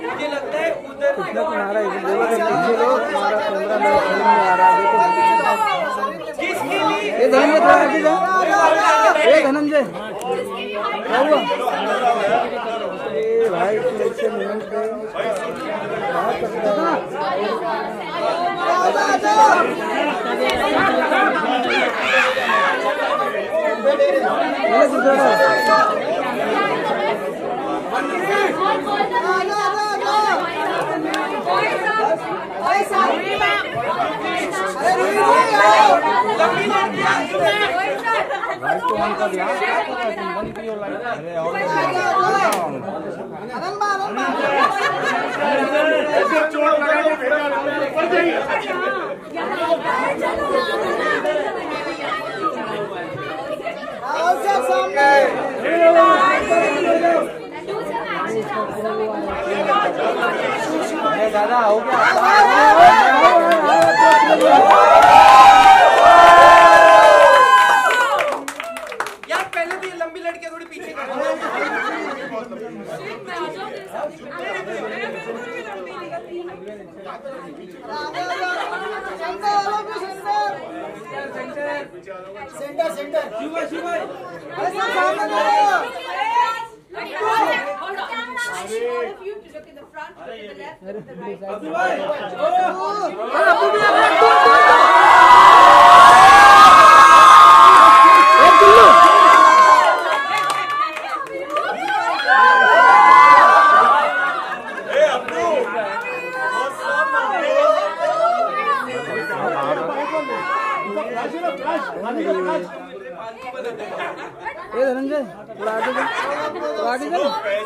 मुझे लगता है उधर तुम्हारा ये धनंजय भाई से मिनट पे दादा हो गया यार, पहले भी लंबी लड़कियां थोड़ी पीछे कर सेंटर सेंटर धनंजय थोड़ा आगे जा, आगे जा,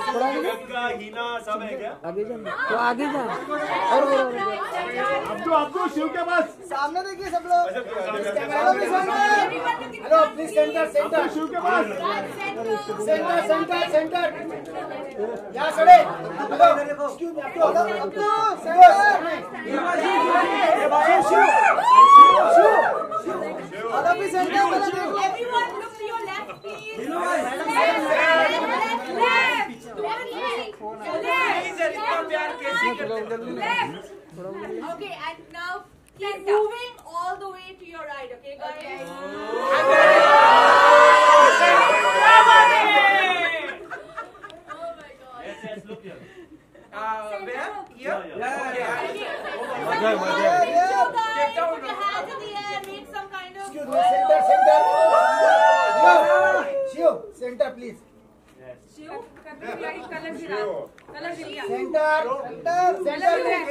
थोड़ा आगे जा, सब है क्या? आगे जा, तो आगे जा और अब्दू शिव के पास सामने देखिए सब लोग। Hello please centre centre Shiv के पास सेंटर सेंटर सेंटर यहाँ खड़े। Hello excuse me Abdu centre भी centre Everyone look to your left, please. Left. Okay, and now keep moving all the way to your right. Okay, guys. Oh my God. Yes, look here. where? Here? Put your hands in the air. Make some kind of. Excuse me, center, center. Shiv, center, please. Shiv, color gira. Color gira. Center, center, center.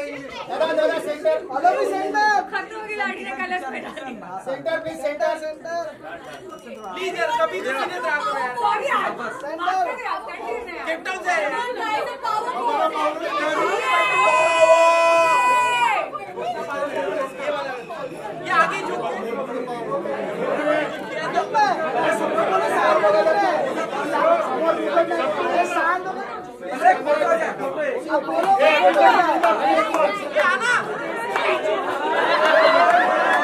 दादा center. Hello भी center. खतरों की लाठी ने colour पहना दिया. Center, please, center, center. Please यार, कभी तो सीधे से आपको यार. Center. कैप्टन से. ये आगे झुक.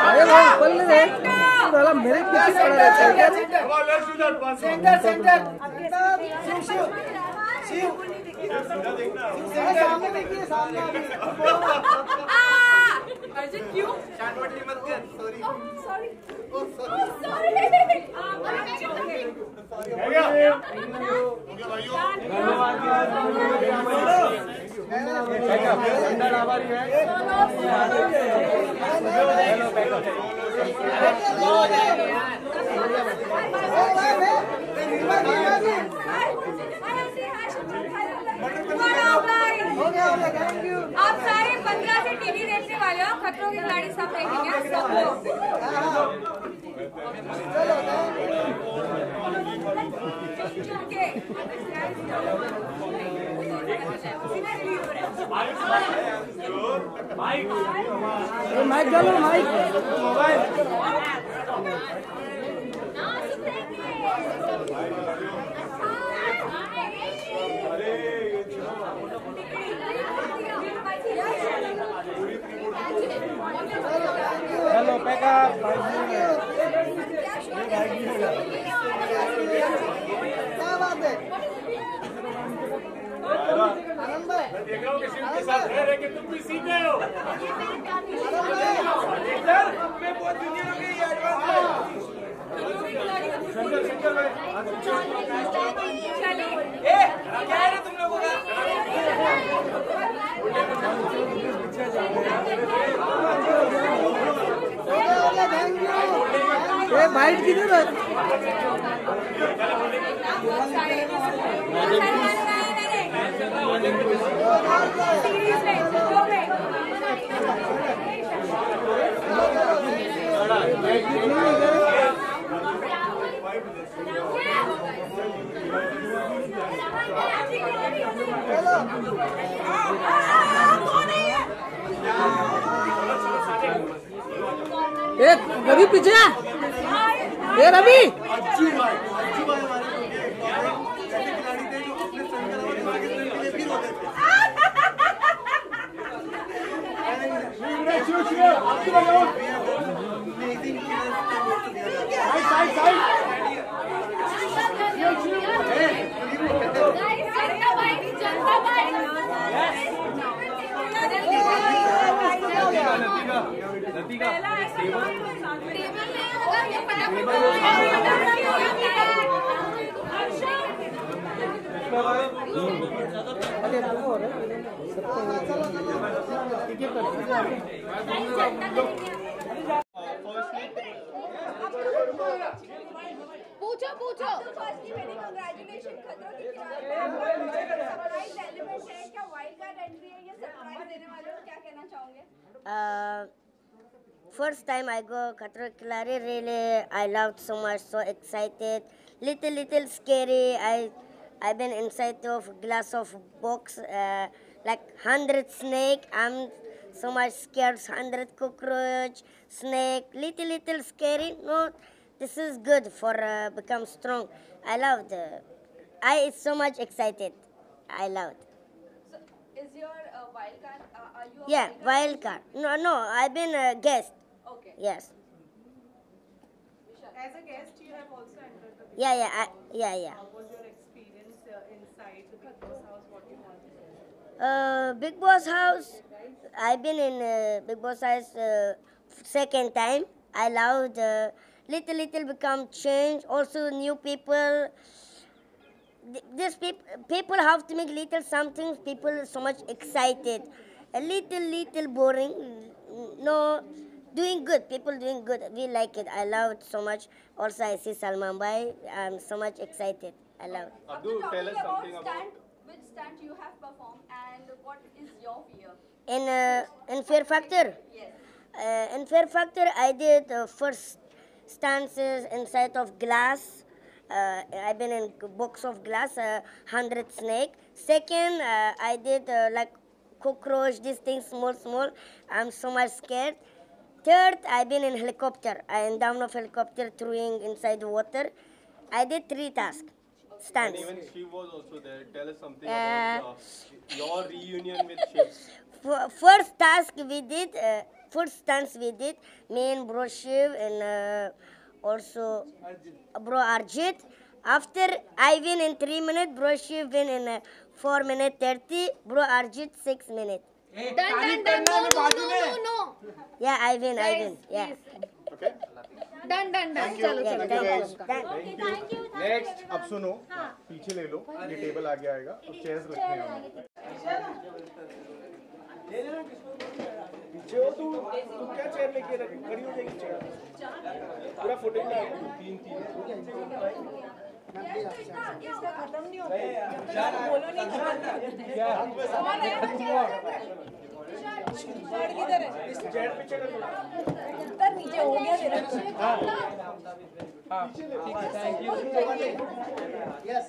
अरे भाई बोल ले साला मेरे पीछे पड़ा रहता है क्या? सेंटर सेंटर शिव शिव सामने देखिए सामने अर्जुन क्यों? शानपट्टी मत कर. Sorry. Sorry. आप सारे 15 से टीवी देखने वाले हो. खतरों की खिलाड़ी सब देखेंगे सब लोग. माइक डालो माइक मोबाइल. हेलो पैका साथ रह रहे कि तुम भी सीख गए हो। सर मैं बहुत दुनिया में गई एडवांस शंकर भाई ए क्या है रे तुम लोगों का ए वाइट किधर है? ए रवि पीछे आ। ए रवि अच्छी भाई हमारे ऐसे खिलाड़ी थे जो अपने संघ के पाकिस्तान के लिए भी होते थे। पूछो पूछो। फर्स्टली वेरी कांग्रेचुलेशन खतरों के खिलाड़ी सरप्राइज एलिमेंट है क्या वाइल्ड कार्ड एंट्री है ये सरप्राइज देने वाले हो क्या कहना चाहोगे? First time I go Khatro Ke Khiladi, really I loved so much, so excited, little scary. I've been inside of glass of box, like 100 snake. I'm so much scared, 100 cockroach, snake, little scary. No, this is good for become strong. I loved. I so much excited. I loved. So is your wild card? Are you? Yeah, wild card. No, I've been a guest. Okay. Yes. As a guest, you have also entered the. Yeah. How was your experience inside the Big Boss house? What you wanted? Big Boss house. I've been in Big Boss house second time. I loved little become change. Also new people. These people have to make little something. People so much excited. A little boring. No, doing good. People doing good. We like it. I love it so much. Also, I see Salman Bhai. I'm so much excited. I love it. Abdul, tell us something about. Which stunt you have performed and what is your fear? In Fear Factor. Yes. In Fear Factor, I did first stances inside of glass. I've been in box of glass, 100 snake. Second, I did like cockroach, these things small. I'm so much scared. Third, I've been in helicopter. I'm down of helicopter throwing inside the water. I did 3 tasks. Stunts. And even Shiv was also there. Tell us something about your reunion with Shiv. First task we did, first stunts we did, me and Bro Shiv and also Bro Arjit. After I win in 3 minutes, Bro Shiv win in 4 minutes 30, Bro Arjit 6 minutes. Done. No. Yeah, I win. Yeah. Okay. Done. Thank you. Yeah, Thank you guys. Okay, thank you. Next अब सुनो पीछे ले लो ये table आगे आएगा अब chairs रखने हैं पीछे हो तू क्या चेयर लेके रख खड़ी हो जाएगी चेयर पूरा फुटेज लाएगा 3 खत्म नहीं होता बोलो नहीं किधर है? चेयर पीछे कर लो उतर नीचे हो गया तेरा। हाँ ठीक है, थैंक यू। यस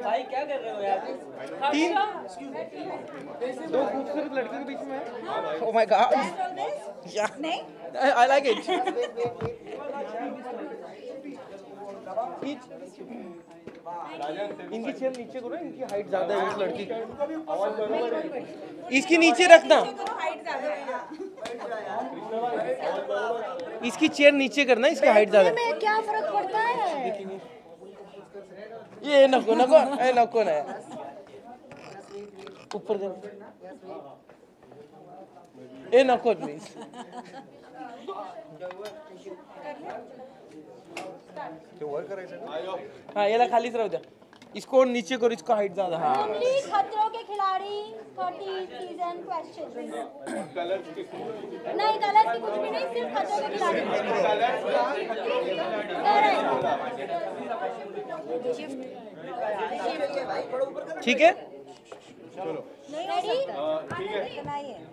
भाई क्या कर रहे हो यार? 3 2 खूबसूरत लड़कियों के बीच में है। ओह माय गॉड, नहीं आई लाइक इट। इनकी चेयर नीचे करो, इनकी हाइट ज्यादा है उस लड़की की। इसकी नीचे रखना, हाइट ज्यादा है। इसकी चेयर नीचे करना, इसकी हाइट ज्यादा है। क्या फर्क पड़ता है? ये नको नको ए नको ना ऊपर दे ए नको प्लीज हाँ याला खालीच राहू द्या इसको नीचे करो इसको हाइट ज्यादा हाँ ओनली खतरों के खिलाड़ी 30 सीजन क्वेश्चन नहीं कलर्स की कुछ भी नहीं सिर्फ खतरों के खिलाड़ी ठीक है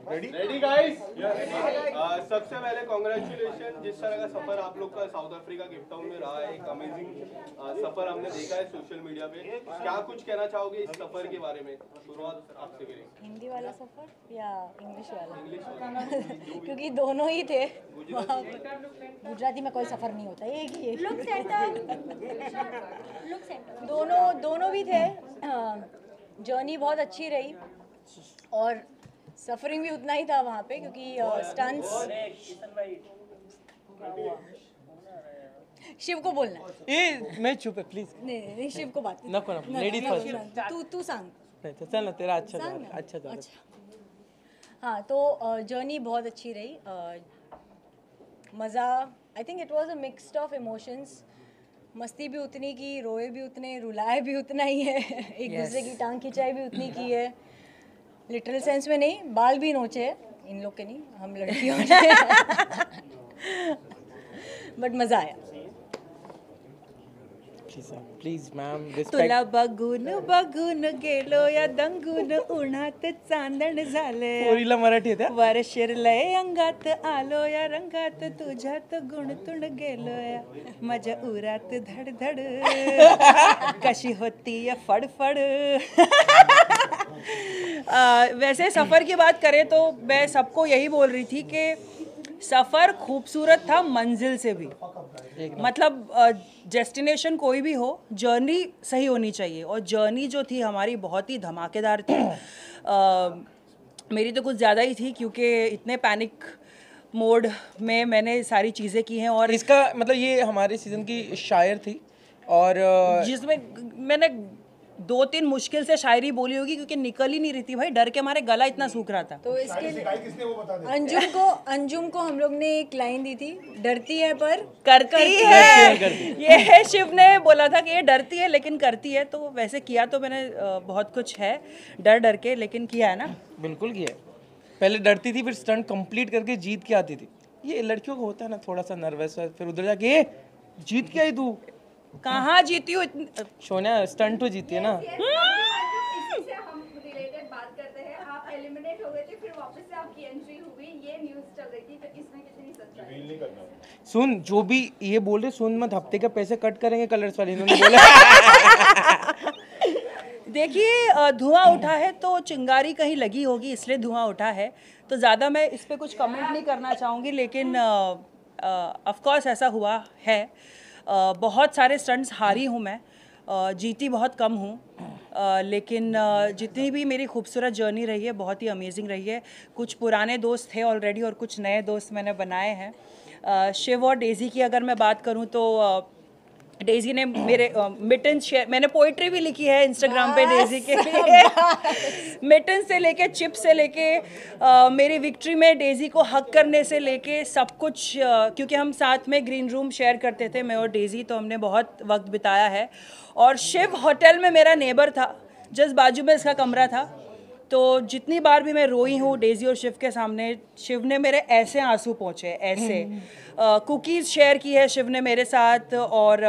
रेडी गाइस सबसे पहले कांग्रेचुलेशन जिस तरह का सफर आप लोग का साउथ अफ्रीका केप टाउन में रहा है एक अमेजिंग सफर हमने देखा है सोशल मीडिया पे क्या कुछ कहना चाहोगे इस सफर के बारे में शुरुआत आपसे करें हिंदी वाला सफर या इंग्लिश वाला क्योंकि दोनों ही थे गुजराती में कोई सफर नहीं होता एक ही लुक सेंटर दोनों भी थे जर्नी बहुत अच्छी रही और सफरिंग भी उतना ही था वहाँ पे क्योंकि स्टंट्स शिव को बोलना ए मैं चुप है प्लीज नहीं शिव को बात नको लेडीज फर्स्ट तू सांग नहीं तो चल ना तेरा अच्छा था अच्छा था हाँ तो जर्नी बहुत अच्छी रही मज़ा I think it was a mixed of emotions मस्ती भी उतनी की रोए भी उतने रुलाए भी उतना ही है एक दूसरे की टांग खिंचाई भी उतनी की है लिटरल सेंस में नहीं बाल भी नोचे हैं इन लोग के नहीं हम लड़कियों ने बट मज़ा आया प्लीज मैम तुला बघून बघून गेलो या दंगून उन्हात चांदण झाले पोरीला मराठी येते वर शिरलय अंगात आलो या रंगात तुझ्यात गुणतुण गेलो या माझ्या उरात धडधड कशी होती या फडफड वैसे सफ़र की बात करें तो मैं सबको यही बोल रही थी कि सफ़र खूबसूरत था मंजिल से भी मतलब डेस्टिनेशन कोई भी हो जर्नी सही होनी चाहिए और जर्नी जो थी हमारी बहुत ही धमाकेदार थी मेरी तो कुछ ज़्यादा ही थी क्योंकि इतने पैनिक मोड में मैंने सारी चीज़ें की हैं और इसका मतलब ये हमारे सीज़न की शायर थी और जिसमें मैंने 2-3 मुश्किल से शायरी बोली होगी क्योंकि निकल ही नहीं रही थी भाई डर के हमारे गला इतना सूख रहा था तो इसके अंजुम को हम लोग ने एक लाइन दी थी डरती है पर करती है ये है शिव ने बोला था कि ये डरती है लेकिन करती है तो वैसे किया तो मैंने बहुत कुछ है डर के लेकिन किया है ना बिल्कुल किया पहले डरती थी फिर स्टंट कंप्लीट करके जीत के आती थी ये लड़कियों को होता है ना थोड़ा सा नर्वस फिर उधर जाके जीत के आई तू कहाँ जीती हूँ सोनिया स्टंट तो जीती है ना हम रिलेटेड बात करते हैं आप एलिमिनेट हो गए थे फिर वापस से आपकी एंट्री हुई ये न्यूज़ चल रही थी तो इसमें कितनी सच्चाई है सुन जो भी ये बोल रहे सुन मत हफ्ते के पैसे कट करेंगे कलर्स वाले इन्होंने बोला देखिए धुआं उठा है तो चिंगारी कहीं लगी होगी इसलिए धुआं उठा है तो ज़्यादा मैं इस पर कुछ कमेंट नहीं करना चाहूँगी लेकिन ऑफ कोर्स ऐसा हुआ है बहुत सारे स्टंट्स हारी हूँ मैं जीती बहुत कम हूँ लेकिन जितनी भी मेरी खूबसूरत जर्नी रही है बहुत ही अमेजिंग रही है कुछ पुराने दोस्त थे ऑलरेडी और कुछ नए दोस्त मैंने बनाए हैं शिव और डेज़ी की अगर मैं बात करूँ तो डेज़ी ने मेरे मिटन शेयर मैंने पोइट्री भी लिखी है इंस्टाग्राम पे डेज़ी के लिए मिटन से लेके चिप से लेके मेरी विक्ट्री में डेज़ी को हक करने से लेके सब कुछ क्योंकि हम साथ में ग्रीन रूम शेयर करते थे मैं और डेज़ी तो हमने बहुत वक्त बिताया है और शिव होटल में मेरा नेबर था जस्ट बाजू में इसका कमरा था तो जितनी बार भी मैं रोई हूँ डेज़ी और शिव के सामने शिव ने मेरे ऐसे आंसू पोंछे ऐसे कुकीज़ शेयर की है शिव ने मेरे साथ और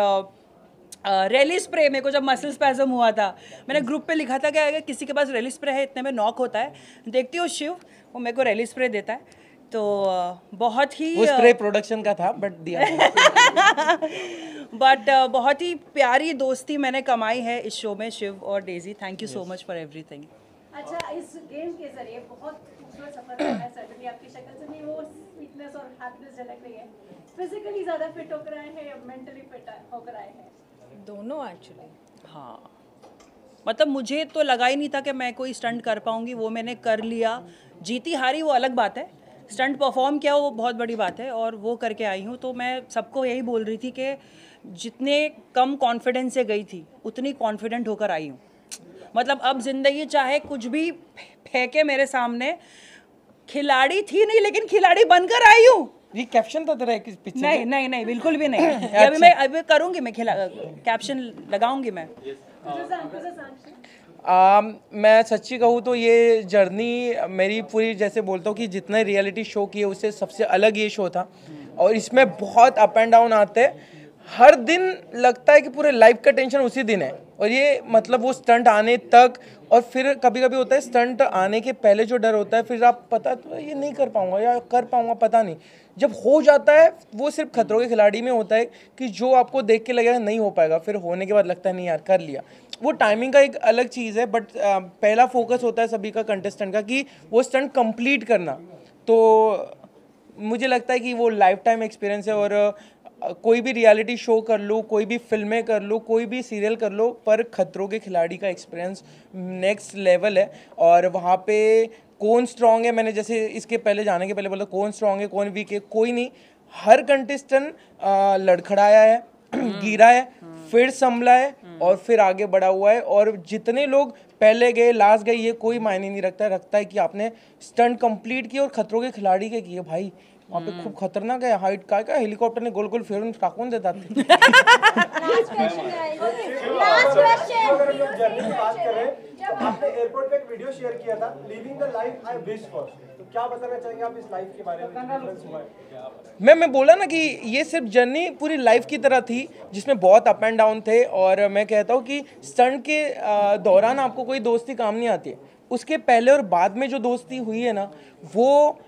रैली स्प्रे मेरे को जब मसल स्पैज़म हुआ था मैंने ग्रुप पे लिखा था कि अगर किसी के पास रैली स्प्रे है इतने में नॉक होता है देखती हूँ शिव वो मेरे को रैली स्प्रे देता है तो बहुत ही वो स्प्रे प्रोडक्शन का था बट दिया बट बहुत ही प्यारी दोस्ती मैंने कमाई है इस शो में शिव और daisy thank you so much for everything अच्छा इस गेम के जरिए बहुत खूबसूरत सफर रहा है सर्टनली आपकी शक्ल से भी वो स्वीटनेस और हैप्पीनेस झलक रही है फिजिकली ज़्यादा फिट होकर आए हैं या मेंटली फिट होकर आए हैं दोनों एक्चुअली हाँ मतलब मुझे तो लगा ही नहीं था कि मैं कोई स्टंट कर पाऊंगी वो मैंने कर लिया जीती हारी वो अलग बात है स्टंट परफॉर्म किया वो बहुत बड़ी बात है और वो करके आई हूँ। तो मैं सबको यही बोल रही थी कि जितने कम कॉन्फिडेंस से गई थी उतनी कॉन्फिडेंट होकर आई हूँ। मतलब अब ज़िंदगी चाहे कुछ भी फेंके मेरे सामने, खिलाड़ी थी नहीं लेकिन खिलाड़ी बनकर आई हूँ। ये कैप्शन था तेरा किस पिक्चर नहीं नहीं नहीं बिल्कुल भी नहीं। ये अभी करूँगी मैं, कैप्शन लगाऊंगी मैं। मैं सच्ची कहूँ तो ये जर्नी मेरी पूरी, जैसे बोलता हूँ कि जितने रियलिटी शो किए उससे सबसे अलग ये शो था और इसमें बहुत अप एंड डाउन आते हैं। हर दिन लगता है कि पूरे लाइफ का टेंशन उसी दिन है और ये मतलब वो स्टंट आने तक, और फिर कभी कभी होता है स्टंट आने के पहले जो डर होता है, फिर आप पता तो ये नहीं कर पाऊंगा या कर पाऊंगा पता नहीं, जब हो जाता है वो सिर्फ खतरों के खिलाड़ी में होता है कि जो आपको देख के लगेगा नहीं हो पाएगा, फिर होने के बाद लगता है नहीं यार कर लिया। वो टाइमिंग का एक अलग चीज़ है, बट पहला फोकस होता है सभी का कंटेस्टेंट का कि वो स्टंट कंप्लीट करना। तो मुझे लगता है कि वो लाइफ टाइम एक्सपीरियंस है और कोई भी रियलिटी शो कर लो, कोई भी फिल्में कर लो, कोई भी सीरियल कर लो, पर खतरों के खिलाड़ी का एक्सपीरियंस नेक्स्ट लेवल है। और वहाँ पे कौन स्ट्रांग है, मैंने जैसे इसके पहले जाने के पहले बोला कौन स्ट्रांग है कौन वीक है, कोई नहीं। हर कंटेस्टेंट लड़खड़ाया है, गिरा है, फिर संभला है और फिर आगे बढ़ा हुआ है। और जितने लोग पहले गए लास्ट गए ये कोई मायने नहीं रखता है कि आपने स्टंट कंप्लीट किया और खतरों के खिलाड़ी के किए। भाई वहाँ पे खूब खतरनाक है, हाइट का हेलीकॉप्टर ने गोल गोल फेरून काकून देता थे। जब आपने एयरपोर्ट पे एक वीडियो शेयर किया था, living the life I wish for, तो क्या बताना चाहेंगे आप इस लाइफ के बारे में? मैं बोला ना कि ये सिर्फ जर्नी पूरी लाइफ की तरह थी जिसमें बहुत अप एंड डाउन थे। और मैं कहता हूँ कि स्टंट के दौरान आपको कोई दोस्ती काम नहीं आती है, उसके पहले और बाद में जो दोस्ती हुई है ना, वो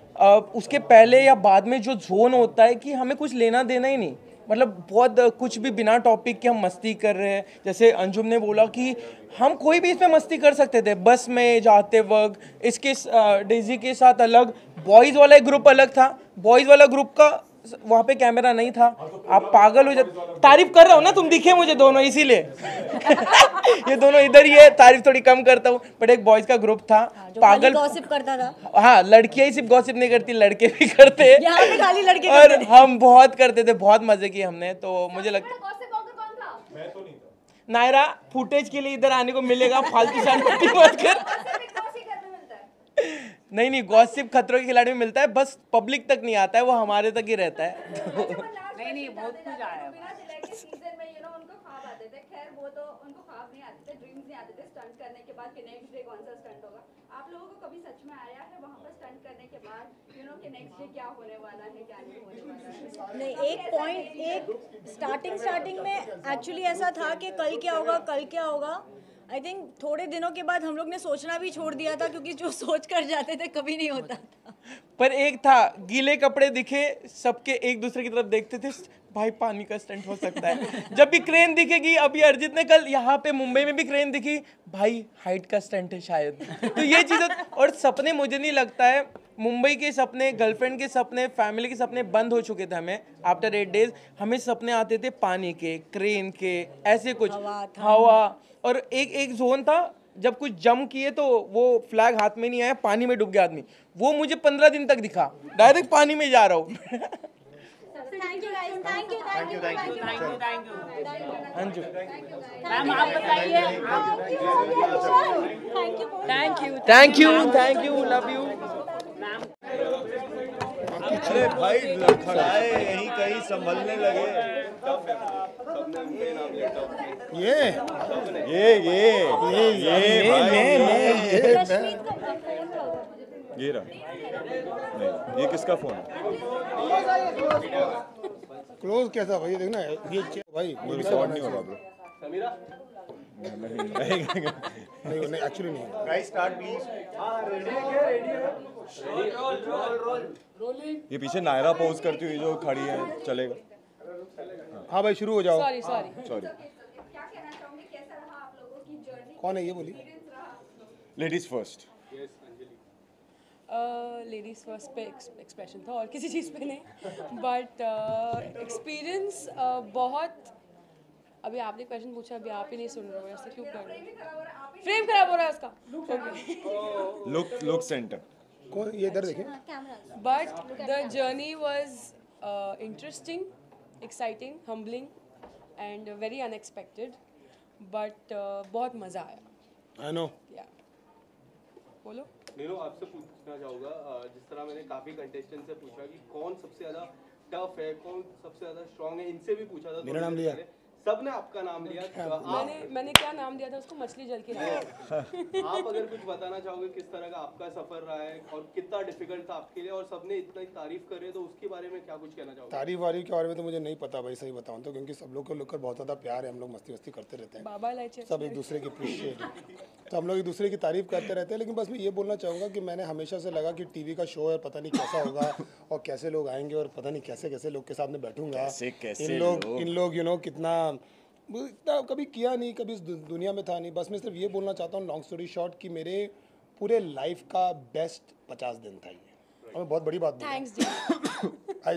उसके पहले या बाद में जो जोन होता है कि हमें कुछ लेना देना ही नहीं, मतलब बहुत कुछ भी बिना टॉपिक के हम मस्ती कर रहे हैं। जैसे अंजुम ने बोला कि हम कोई भी इसमें मस्ती कर सकते थे, बस में जाते वक्त। इसके डेजी के साथ अलग बॉयज़ वाला एक ग्रुप अलग था, बॉयज़ वाला ग्रुप का वहाँ पे कैमरा नहीं था। आप पागल हो जाते, तारीफ कर रहा हूँ ना, तुम दिखे मुझे दोनों इसीलिए। ये दोनों इधर ही है, तारीफ थोड़ी कम करता हूँ। बट एक बॉयज का ग्रुप था, पागल गॉसिप करता था। हाँ, लड़कियां ही सिर्फ गॉसिप नहीं करती, लड़के भी करते हैं। यहाँ पे खाली लड़के और हम बहुत करते थे, बहुत मजे किए हमने। तो मुझे लगता नायरा फुटेज के लिए इधर आने को मिलेगा, फालतू शानपट्टी मत कर। नहीं गॉसिप खतरों के खिलाड़ी में मिलता है, बस पब्लिक तक नहीं आता है, वो हमारे तक ही रहता है। नहीं बहुत कुछ आया। सीजन में उनको ख्वाब आते थे, खैर वो तो उनको ख्वाब नहीं आते थे, ड्रीम्स नहीं आते थे स्टंट करने के बाद कि नेक्स्ट डे कौन सा स्टंट होगा। आप लोगों को कभी सच में आया है वहाँ पर स्टंट करने के बाद कि नेक्स्ट डे क्या होने वाला है, क्या नहीं होने वाला है? नहीं, एक पॉइंट, एक स्टार्टिंग में एक्चुअली ऐसा था कि कल क्या होगा। आई थिंक थोड़े दिनों के बाद हम लोग ने सोचना भी छोड़ दिया था, क्योंकि जो सोच कर जाते थे कभी नहीं होता था। पर एक था, गीले कपड़े दिखे सबके एक दूसरे की तरफ देखते थे, भाई पानी का स्टंट हो सकता है। जब भी क्रेन दिखेगी, अभी अर्जित ने कल यहाँ पे मुंबई में भी क्रेन दिखी, भाई हाइट का स्टंट है शायद। तो ये चीज़, और सपने, मुझे नहीं लगता है मुंबई के सपने, गर्लफ्रेंड के सपने, फैमिली के सपने बंद हो चुके थे। हमें आफ्टर 8 डेज हमें सपने आते थे पानी के, क्रेन के, ऐसे कुछ हवा। और एक जोन था जब कुछ जम किए तो वो फ्लैग हाथ में नहीं आया, पानी में डूब गया आदमी, वो मुझे 15 दिन तक दिखा, डायरेक्ट पानी में जा रहा हूँ। Thank you guys, thank you. Anju ma'am आप बताइए। Thank you, love you. अरे भाई लड़खड़ाए यहीं कहीं संभलने लगे। ये रहा। नहीं, ये किसका फोन है? क्लोज कैसा भाई, देखना ये भाई मुझे रिकॉर्ड नहीं होगा ब्रो। नहीं एक्चुअली नहीं। Guys start please. ये पीछे नायरा पोज करती हुई जो खड़ी है, चलेगा? हाँ भाई शुरू हो जाओ। सॉरी। क्या कहना चाहोगे, कैसा रहा आप लोगों की जर्नी? कौन है ये बोली? Ladies first. लेडीज़ फर्स्ट पे एक्सप्रेशन था और किसी चीज़ पे नहीं, बट एक्सपीरियंस बहुत। अभी आपने क्वेश्चन पूछा, अभी आप ही नहीं सुन रहे हो, ऐसा क्यों कर रहे हो? फ्रेम खराब हो रहा है उसका। Look centre. कौन ये इधर देखें But the journey was interesting, exciting, humbling, and very unexpected. But बहुत मज़ा आया. I know. Yeah. बोलो. नीनो आपसे पूछना चाहूँगा जिस तरह मैंने काफ़ी कंटेस्टेंट से पूछा कि कौन सबसे ज़्यादा टफ है, कौन सबसे ज़्यादा स्ट्रांग है, इनसे भी पूछा था. मेरा नाम लिया. सबने आपका नाम लिया. मैंने क्या नाम दिया था उसको? मछली जल के आप अगर कुछ बताना चाहोगे किस तरह का आपका सफर रहा है और कितना डिफिकल्ट था आपके लिए, और सबने इतना तारीफ कर रहे तो उसके बारे में क्या कुछ कहना चाहोगे? तारीफ वारीफ के बारे में तो मुझे नहीं पता भाई, सही बताऊं तो, क्योंकि सब लोग को लेकर बहुत ज़्यादा प्यार है, हम लोग मस्ती वस्ती करते रहते हैं, सब एक दूसरे की अप्रिशिएट, तो हम लोग एक दूसरे की तारीफ करते रहते हैं. लेकिन बस मैं ये बोलना चाहूँगा कि मैंने हमेशा से लगा कि टीवी का शो है, पता नहीं कैसा होगा और कैसे लोग आएंगे और पता नहीं कैसे कैसे लोग के सामने बैठूंगा. इन लोग यू नो कितना इतना कभी किया नहीं, कभी इस दुनिया में था नहीं. बस मैं सिर्फ ये बोलना चाहता हूँ लॉन्ग स्टोरी शॉर्ट कि मेरे पूरे लाइफ का बेस्ट 50 दिन था ये, और मैं बहुत बड़ी बात बोल रहा हूँ. आई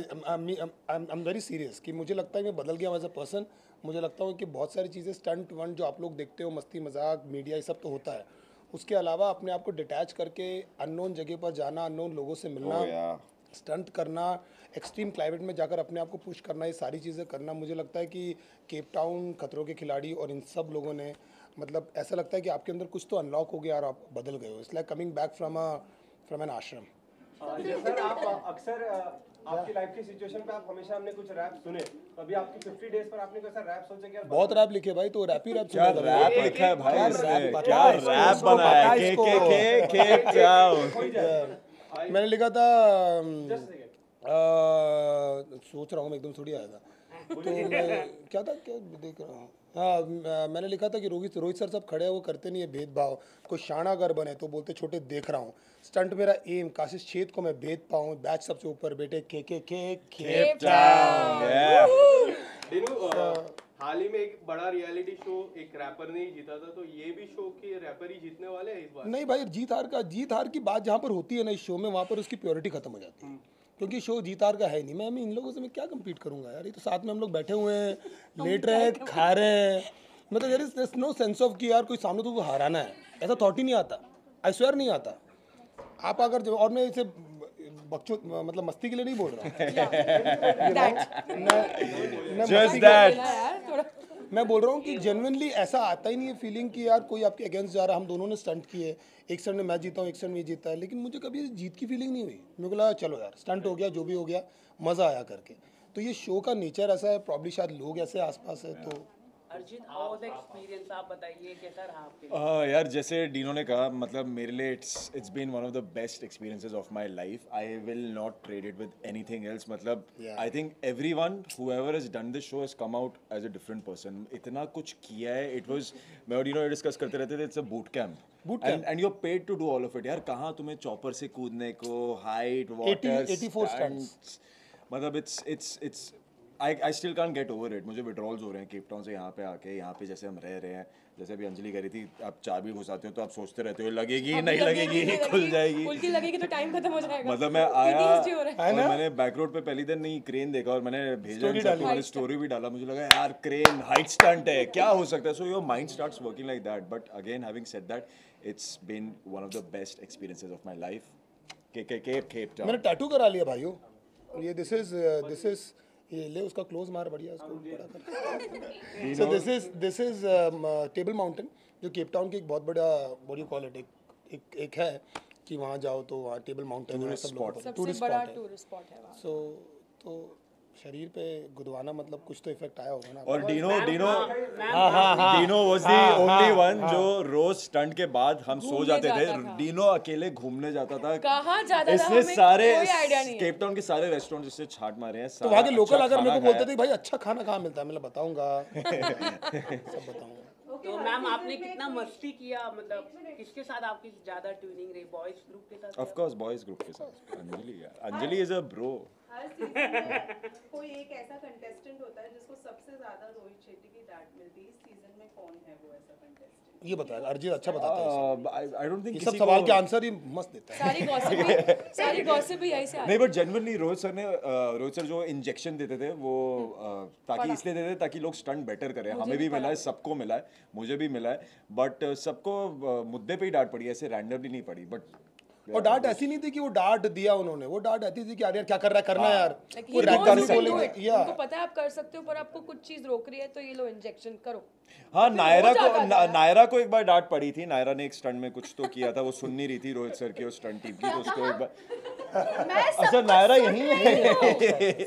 एम वेरी सीरियस कि मुझे लगता है मैं बदल गया एज अ पर्सन. मुझे लगता है कि बहुत सारी चीज़ें स्टंट वन जो आप लोग देखते हो, मस्ती मजाक मीडिया ये सब तो होता है, उसके अलावा अपने आप को डिटैच करके अननोन जगह पर जाना, अननोन लोगों से मिलना, स्टंट करना, एक्सट्रीम क्लाइमेट में जाकर अपने आप को पुश करना, ये सारी चीज़ें करना, मुझे लगता है कि केप टाउन, खतरों के खिलाड़ी और इन सब लोगों ने मतलब ऐसा लगता है कि आपके अंदर कुछ तो अनलॉक हो गया और आप बदल गए हो. It's like coming back from an ashram. Sir आप अक्सर आपकी लाइफ की सिचुएशन पे आप हमेशा हमने कुछ रैप सुने, अभी आपकी 50 डेज पर आपने कोई रैप सोचा क्या? बहुत रैप लिखे भाई, तो रैप ही रैप क्या रैप लिखा है भाई, क्या रैप बनाया के मैंने लिखा था, सोच रहा हूँ मैं, एकदम थोड़ी आया था तो मैं क्या देख रहा हूँ. हाँ, मैंने लिखा था कि रोहित सर सब खड़े हैं, वो करते नहीं है भेदभाव, कोई शाना अगर बने तो बोलते छोटे देख रहा हूँ, स्टंट मेरा एम काशिश छेद को मैं भेद पाऊँ, बैच सबसे ऊपर बेटे के हाल ही में एक बड़ा रियलिटी शो एक रैपर ने ही जीता था, तो ये भी शो के रैपर ही जीतने वाले हैं इस बार? नहीं भाई, जीत हार की बात जहाँ पर होती है ना इस शो में, वहाँ पर उसकी प्योरिटी खत्म हो जाती है, क्योंकि शो जीत हार का है नहीं. मैं इन लोगों से मैं क्या कम्पीट करूँगा यार, ये तो साथ में हम लोग बैठे हुए हैं, लेट रहे हैं, खा रहे हैं, मतलब there is no sense of कि यार कोई सामने तो हराना है, ऐसा थॉट ही नहीं आता, आई स्वेयर नहीं आता. आप अगर और मैं इसे बच्चों मतलब मस्ती के लिए नहीं बोल रहा हूँ, मैं बोल रहा हूँ कि जेन्युइनली ऐसा आता ही नहीं है फीलिंग कि यार कोई आपके अगेंस्ट जा रहा है. हम दोनों ने स्टंट किए, एक स्टंट में मैं जीता हूँ, एक स्टंट में जीता है, लेकिन मुझे कभी जीत की फीलिंग नहीं हुई. मेरे को लगा चलो यार स्टंट हो गया, जो भी हो गया, मज़ा आया करके. तो ये शो का नेचर ऐसा है, प्रॉब्ली शायद लोग ऐसे आसपास है. तो अर्जित, हाउ वाज द एक्सपीरियंस, आप बताइए कैसा रहा आपके लिए? यार जैसे डीनो ने कहा, मतलब मेरे लिए it's been one of the best experiences of my life. I will not trade it with anything else. मतलब I think everyone whoever has done this show has come out as a different person. इतना कुछ किया है. It was, मैं और Dino discuss करते रहते थे, it's a boot camp and you are paid to do all of it. यार कहाँ तुम्हें चॉपर से कूदने को, हाइट, वाटर, 84 स्टंट्स, मतलब it's I still can't get over it. मुझे विड्रॉल्स हो रहे हैं केप टाउन से यहाँ पे आके. यहाँ पे जैसे हम रह रहे हैं, जैसे अभी अंजलि कह रही थी, आप चाबी घुसाते हो तो आप सोचते रहते हो लगेगी नहीं लगेगी, खुल जाएगी, उल्टी लगेगी तो टाइम खत्म हो जाएगा. मतलब मैं आया और मैंने बैक रोड पे पहली दिन नहीं क्रेन देखा, और मैंने भेजा स्टोरी भी डाला. मुझे लगा यार क्रेन हाइट स्टंट है, क्या हो सकता है. So your mind starts working like that. But again having said that, it's been one of the best experiences of my life. Cape Town मैंने टैटू करा लिया भाइयों. ये दिस इज ये ले उसका क्लोज मार बढ़िया उसको बड़ा कर. So this is table mountain, जो केप टाउन की एक बहुत बड़ा व्हाट यू कॉल इट, एक है कि वहाँ जाओ तो वहाँ टेबल माउंटेन है, सब लोग टूरिस्ट स्पॉट है. सो तो शरीर पे गुदवाना मतलब कुछ तो इफेक्ट आया होगा ना. और Dino was the only one जो रोज स्टंट के बाद हम सो जाते थे. डीनो अकेले घूमने जाता था. कहाँ जाता था? इसने सारे केप टाउन के सारे रेस्टोरेंट जिससे छाट मारे हैं. तो वहाँ के लोकल अगर मेरे को बोलते थे भाई अच्छा खाना कहाँ मिलता है, मैं बताऊंगा, सब बताऊंगा. तो मैम आपने कितना मस्ती किया, मतलब किसके साथ आपकी ज्यादा ट्यूनिंग रही? बॉयज ग्रुप के साथ? ऑफ कोर्स बॉयज ग्रुप के साथ. Anjali is a bro. Her season में कोई एक ऐसा कंटेस्टेंट होता है जिसको सबसे ज्यादा रोहित शेट्टी की डांट मिलती है. इस सीजन में कौन है वो ऐसा कंटेस्टेंट? ये बताया अर्जित, अच्छा बताता है. आई डोंट थिंक सब सवाल के आंसर ही मस्त देता है. सारी गॉसिप भी यही से आती है. नहीं, बट जेन्युइनली रोहित सर जो इंजेक्शन देते थे वो ताकि इसलिए देते थे ताकि लोग स्टंट बेटर करें. हमें भी मिला है, सबको मिला है, मुझे भी मिला है, बट सबको मुद्दे पे ही डांट पड़ी, ऐसे रैंडमली नहीं पड़ी. बट और डांट ऐसी नहीं थी कि वो डांट दिया उन्होंने, वो डांट ऐसी थी कि यार क्या कर रहा है, करना है यार, Like, वो he random knows you can do बोलेंगे it. या उनको पता है आप कर सकते हो, पर आपको कुछ चीज रोक रही है तो ये लो इंजेक्शन करो। हाँ, फिर नायरा हो को जाता था। नायरा को एक बार डांट पड़ी थी। नायरा ने एक स्टंट में कुछ तो किया था, वो सुन नहीं रही थी रोहित सर की और स्टंट टीम की, तो उसको एक बार अच्छा नायरा यही है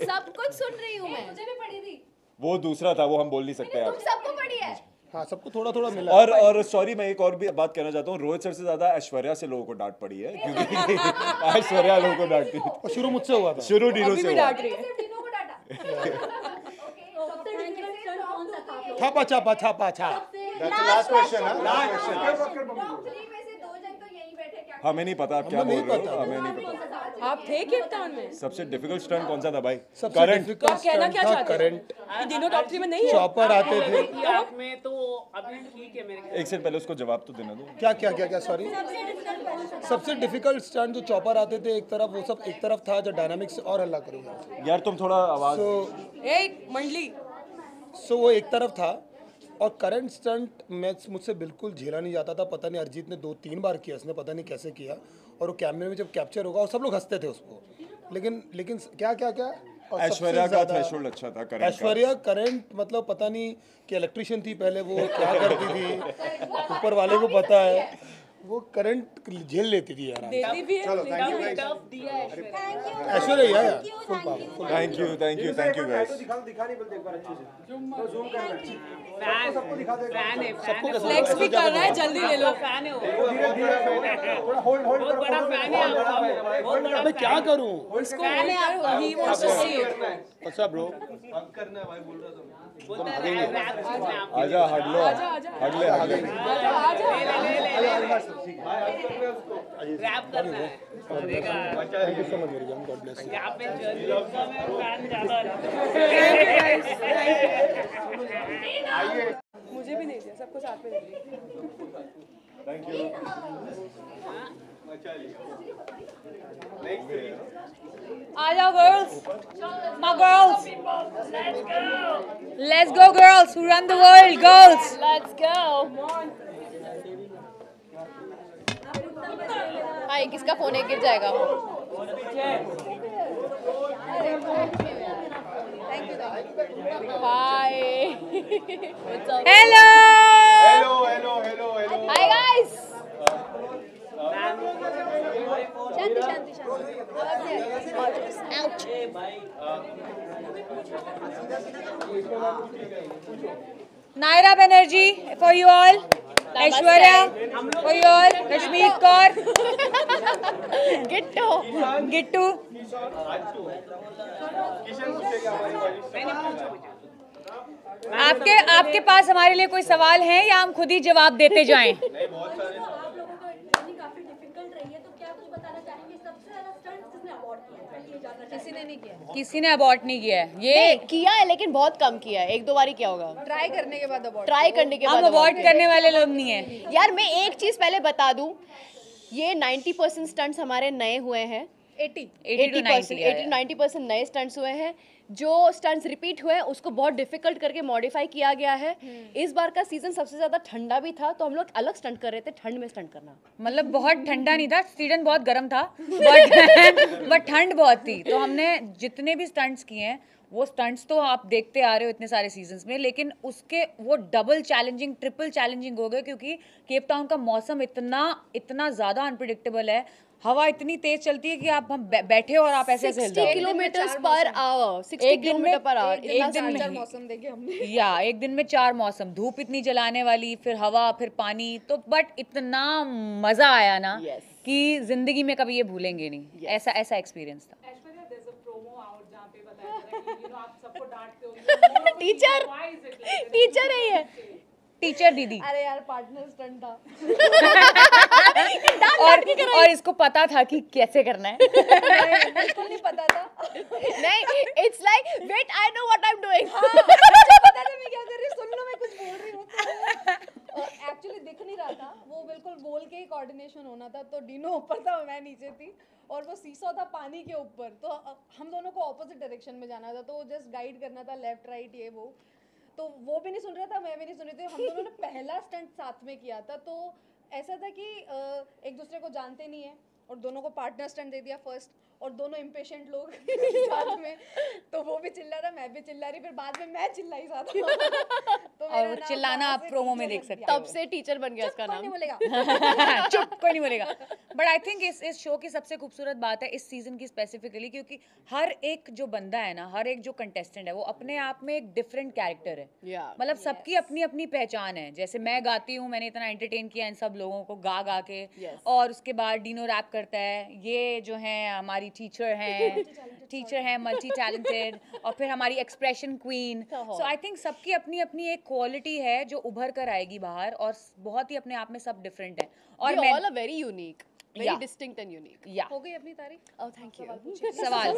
सब कुछ सुन रही हूँ मैं। मुझे भी पड़ी थी। वो दूसरा था, वो हम बोल नहीं सकते तुम आप। सबको पड़ी है। हाँ, सबको थोड़ा थोड़ा मिला। और सॉरी, मैं एक और भी बात कहना चाहता हूँ, रोहित सर से ज्यादा ऐश्वर्या से लोगों को डांट पड़ी है, क्योंकि ऐश्वर्या लोगों को डांटती है। और शुरू मुझसे हुआ था, शुरू डीनो से हुआ। छापा छापा छापा छाप। लास्ट क्वेश्चन है, लास्ट क्वेश्चन। हमें नहीं पता आप क्या बोल रहे हो, हमें नहीं पता। आप थे केप टाउन में? सबसे डिफिकल्ट स्टंट कौन सा था भाई? सबसे करंट। तो आप कहना क्या चाहते हो? करंट कि दिनों टॉप 3 में नहीं है? चॉपर आते थे। आप में तो अभी ठीक है मेरे ख्याल। एक सेकंड पहले उसको जवाब तो देना दो। क्या क्या क्या क्या सॉरी, सबसे डिफिकल्ट स्टंट जो चॉपर आते थे एक तरफ, वो सब एक तरफ था जो डायनामिक्स और हल्ला करूंगा यार तुम थोड़ा आवाज। एक मंडली सो वो एक तरफ था, और करंट स्टंट मुझसे बिल्कुल झेला नहीं जाता था। पता नहीं अरिजीत ने 2-3 बार किया, उसने पता नहीं कैसे किया, और वो कैमरे में जब कैप्चर होगा और सब लोग हंसते थे उसको, लेकिन क्या क्या क्या और ऐश्वर्या का थ्रेशोल्ड अच्छा था करंट का। ऐश्वर्या करंट मतलब पता नहीं कि इलेक्ट्रिशियन थी पहले, वो क्या करती थी ऊपर वाले को पता है, वो करंट झेल लेती थी यार। देती भी है। चलो, थैंक यू टफ दिया है ऐश्वर्या यार full power. Thank you guys. दिखा नहीं बोलते एक बार अच्छे से, जूम करना सबको दिखा दे, फैन है, फैन है, फ्लेक्स भी कर रहा है, जल्दी ले लो। फैन है वो, थोड़ा होल्ड बहुत बड़ा फैन है आपका, बहुत बड़ा मैं क्या करूं? इसको फैन है आपका, he wants to see it. अच्छा ब्रो, हक करना है भाई, बोल रहा था मैं। बोलता है रैप करना है आपको। आजा हट लो, हट ले आगे। रैप करना है। थैंक यू सो मच मेरी जान, गॉड ब्लेस यू। यहाँ पे जर्नलिज्म में फैन ज्यादा मुझे भी नहीं दिया, सबको साथ में दे दिया। Thank you. आ जाओ girls, my girls, let's go girls who run the world, girls, Let's go. हाय, किसका फोन है, गिर जाएगा। हाय। hello, hi guys. Shanti Shanti Naira Banerjee for you all, Aishwarya for you all, Kashmir Kaur, Gittu, आपके पास हमारे लिए कोई सवाल है या हम खुद ही जवाब देते जाएं? किसी ने अबॉर्ट नहीं किया है। ये किया है लेकिन बहुत कम किया है, 1-2 बार ही क्या होगा। ट्राई करने के बाद अबॉर्ट। ट्राई करने के बाद हम अबॉर्ट करने वाले लोग नहीं है यार। मैं एक चीज पहले बता दूं, ये 90% स्टंट्स हमारे नए हुए हैं। 80-90% नए स्टंट्स हुए हैं। जो स्टंट्स रिपीट हुए हैं उसको बहुत डिफिकल्ट करके मॉडिफाई किया गया है। इस बार का सीजन सबसे ज्यादा ठंडा भी था, तो हम लोग अलग स्टंट कर रहे थे, ठंड में स्टंट करना। मतलब बहुत ठंडा नहीं था, सीजन बहुत गर्म था, बट ठंड बहुत थी। तो हमने जितने भी स्टंट्स किए हैं, वो स्टंट्स तो आप देखते आ रहे हो इतने सारे सीजन्स में, लेकिन उसके वो डबल चैलेंजिंग, ट्रिपल चैलेंजिंग हो गए, क्योंकि केप टाउन का मौसम इतना ज़्यादा अनप्रिडिक्टेबल है। हवा इतनी तेज चलती है कि हम बैठे और आप ऐसे 60 kilometre per hour, 60 kilometre per hour. एक दिन में मौसम देखे हमने। या एक दिन में 4 मौसम, धूप इतनी जलाने वाली, फिर हवा, फिर पानी, तो बट इतना मजा आया ना कि जिंदगी में कभी ये भूलेंगे नहीं। ऐसा एक्सपीरियंस था। टीचर है ये, टीचर दीदी। अरे यार, पार्टनर स्टंट था। और इसको पता था कि कैसे करना है। बिल्कुल नहीं पता था। नहीं, it's like wait, I know what I am doing. मुझे पता था मैं क्या कर रही हूँ, सुन लो मैं कुछ बोल रही हूँ। एक्चुअली दिख नहीं रहा था, वो बिल्कुल बोल के ही कोऑर्डिनेशन होना था। तो डीनो ऊपर था, मैं नीचे थी, और वो सीसॉ था पानी के ऊपर। तो हम दोनों को ऑपोजिट डायरेक्शन में जाना था, तो जस्ट गाइड करना था, लेफ्ट राइट ये वो। तो वो भी नहीं सुन रहा था, मैं भी नहीं सुन रही थी। हम दोनों ने पहला स्टंट साथ में किया था, तो ऐसा था कि एक दूसरे को जानते नहीं है, और दोनों को पार्टनर स्टंट दे दिया फर्स्ट, और दोनों इम्पेशेंट लोग साथ में, तो वो भी चिल्ला रहा, मैं भी चिल्ला रही, फिर बाद में मैं चिल्लाई ज्यादा तो और वो चिल्लाना आप प्रोमो में देख सकते हो। तब से टीचर बन गया उसका नाम। नहीं बोलेगा चुप, कोई नहीं बोलेगा। बट आई थिंक इस शो की सबसे खूबसूरत बात है इस सीजन की स्पेसिफिकली, क्योंकि हर एक जो बंदा है ना, हर एक जो कंटेस्टेंट है, वो अपने आप में एक डिफरेंट कैरेक्टर है। मतलब सबकी अपनी अपनी पहचान है। जैसे मैं गाती हूँ, मैंने इतना एंटरटेन किया इन सब लोगों को गा गा के, और उसके बाद डीनो रैप करता है, ये जो है हमारी टीचर है मल्टी टैलेंटेड, और फिर हमारी expression queen. So I think सबकी अपनी अपनी एक क्वालिटी है जो उभर कर आएगी बाहर, और बहुत ही अपने आप में सब डिफरेंट है। और We all are very unique, very distinct and unique. हो गई अपनी तारीफ? Oh, thank you. सवाल